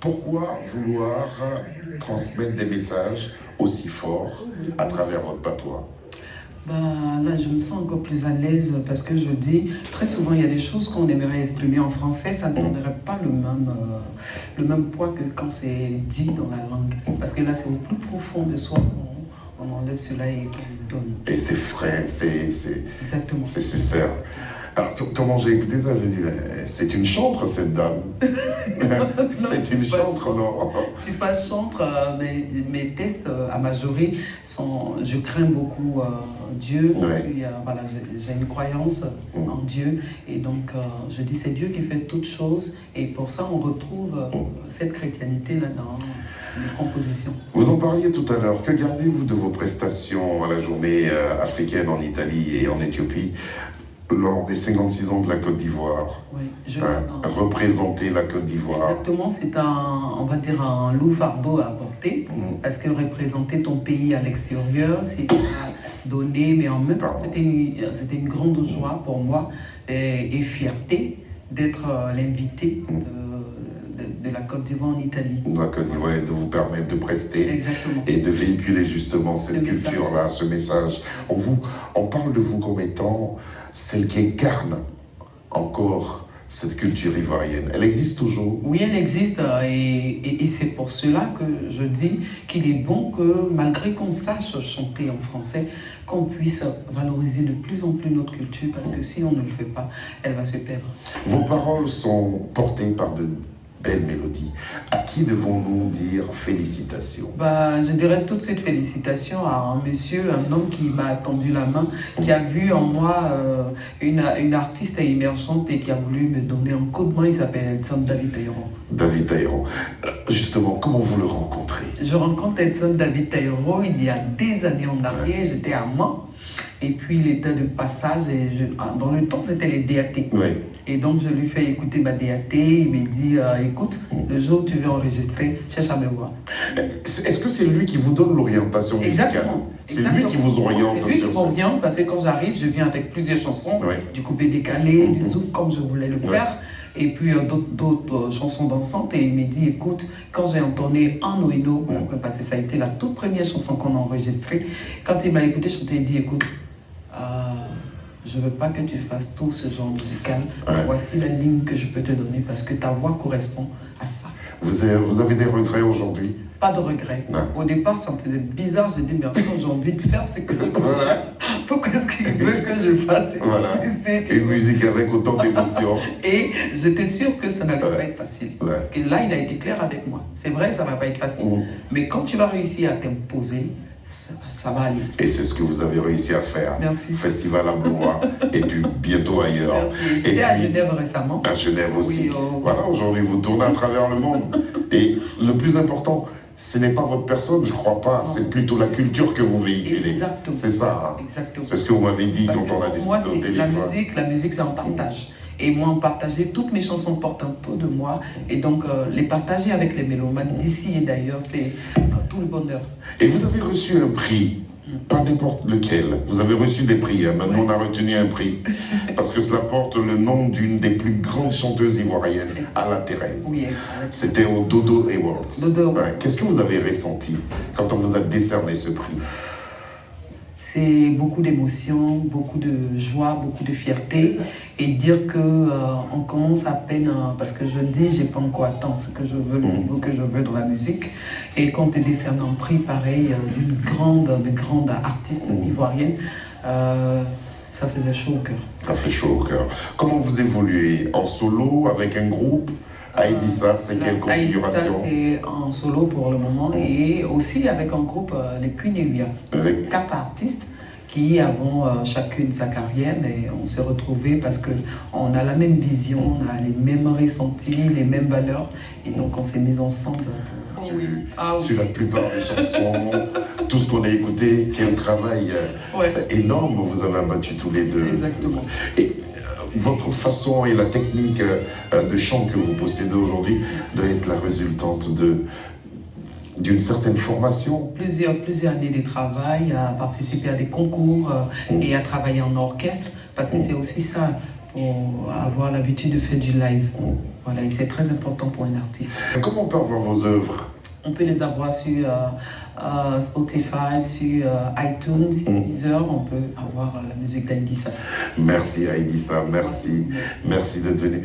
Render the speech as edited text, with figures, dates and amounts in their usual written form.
Pourquoi vouloir transmettre des messages aussi forts à travers votre patois? Là, je me sens encore plus à l'aise parce que je dis, très souvent, il y a des choses qu'on aimerait exprimer en français, ça ne donnerait pas le même poids que quand c'est dit dans la langue. Parce que là, c'est au plus profond de soi qu'on enlève cela et qu'on donne. Et c'est frais, Exactement. C'est sincère. Alors, comment j'ai écouté ça, j'ai dit, c'est une chantre, cette dame. C'est une chantre, non? Je ne suis pas chantre, mes tests à majorité sont, je crains beaucoup Dieu, voilà, j'ai une croyance en Dieu, et donc je dis c'est Dieu qui fait toutes choses, et pour ça on retrouve cette chrétianité-là dans les compositions. Vous en parliez tout à l'heure, que gardez-vous de vos prestations à la journée africaine en Italie et en Éthiopie lors des 56 ans de la Côte d'Ivoire? Oui, représenter la Côte d'Ivoire. Exactement, c'est on va dire un lourd fardeau à porter, parce que représenter ton pays à l'extérieur, c'est donner, mais en même temps, c'était une grande joie pour moi et fierté d'être l'invité de la Côte d'Ivoire en Italie. La Côte d'Ivoire, de vous permettre de prester. Exactement. Et de véhiculer justement cette culture-là, ce message. On parle de vous comme étant celle qui incarne encore cette culture ivoirienne. Elle existe toujours? Oui, elle existe et c'est pour cela que je dis qu'il est bon que malgré qu'on sache chanter en français, qu'on puisse valoriser de plus en plus notre culture, parce que si on ne le fait pas, elle va se perdre. Vos paroles sont portées par de belle mélodie. À qui devons-nous dire félicitations? Je dirais tout de suite félicitations à un monsieur, un homme qui m'a tendu la main, qui a vu en moi une artiste émergente et qui a voulu me donner un coup de main. Il s'appelle Edson David Taïro. David Taïro. Justement, comment vous le rencontrez? Je rencontre Edson David Taïro il y a des années en arrière. J'étais à Mans. Et puis il était de passage, et dans le temps c'était les DAT. Oui. Et donc je lui fais écouter ma DAT, il me dit écoute, le jour où tu veux enregistrer, cherche à me voir. Est-ce que c'est lui qui vous donne l'orientation musicale? Exactement. C'est lui qui vous oriente? C'est lui qui m'oriente, parce que quand j'arrive, je viens avec plusieurs chansons, du coupé décalé, du zouk comme je voulais le faire. Et puis d'autres chansons dansantes, et il me dit écoute, quand j'ai entonné Un Noéno, parce que ça a été la toute première chanson qu'on a enregistrée, quand il m'a écouté chanter, il dit écoute, je ne veux pas que tu fasses tout ce genre musical, voici la ligne que je peux te donner parce que ta voix correspond à ça. Vous avez des regrets aujourd'hui? Pas de regrets. Au départ, ça me faisait bizarre. J'ai dit, merci, j'ai envie de faire ce que je veux. Pourquoi est-ce qu'il veut que je fasse une musique avec autant d'émotions? Et j'étais sûre que ça n'allait pas être facile. Parce que là, il a été clair avec moi. C'est vrai, ça ne va pas être facile. Mais quand tu vas réussir à t'imposer, ça va aller. Et c'est ce que vous avez réussi à faire. Merci. Festival à Blois et puis bientôt ailleurs. Merci. J'étais à Genève récemment. À Genève aussi. Voilà, aujourd'hui vous tournez à travers le monde. Et le plus important, ce n'est pas votre personne, je ne crois pas, c'est plutôt la culture que vous véhiculez. Exactement. C'est ça. Exactement. C'est ce que vous m'avez dit parce quand on a discuté au téléphone. La musique c'est un partage. Et moi, en partager, toutes mes chansons portent un peu de moi. Et donc, les partager avec les mélomanes d'ici et d'ailleurs, c'est tout le bonheur. Et vous avez reçu un prix, pas n'importe lequel. Vous avez reçu des prix. Maintenant, on a retenu un prix. Parce que cela porte le nom d'une des plus grandes chanteuses ivoiriennes, Alla Thérèse. Oui, c'était au Dodo Awards. Dodo. Qu'est-ce que vous avez ressenti quand on vous a décerné ce prix? C'est beaucoup d'émotions, beaucoup de joie, beaucoup de fierté. Et dire qu'on commence à peine, parce que je dis, j'ai pas encore atteint ce que je veux, le niveau que je veux dans la musique. Et quand on te décerne un prix pareil d'une grande artiste ivoirienne, ça faisait chaud au cœur. Ça fait chaud au cœur. Comment vous évoluez? En solo, avec un groupe? Aïdissa, c'est quelle configuration? Aïdissa, c'est en solo pour le moment et aussi avec un groupe, les Queen Elia. C'est 4 artistes qui avons chacune sa carrière, mais on s'est retrouvés parce qu'on a la même vision, on a les mêmes ressentis, les mêmes valeurs, et donc on s'est mis ensemble. Sur la plupart des chansons, tout ce qu'on a écouté, quel travail énorme vous avez abattu tous les deux. Exactement. Et votre façon et la technique de chant que vous possédez aujourd'hui doit être la résultante d'une certaine formation. Plusieurs années de travail, à participer à des concours et à travailler en orchestre, parce que c'est aussi ça. pour avoir l'habitude de faire du live. Voilà, et c'est très important pour un artiste. Comment on peut avoir vos œuvres? On peut les avoir sur Spotify, sur iTunes, sur Deezer. On peut avoir la musique d'Aïdissa. Merci Aïdissa, merci d'être venu.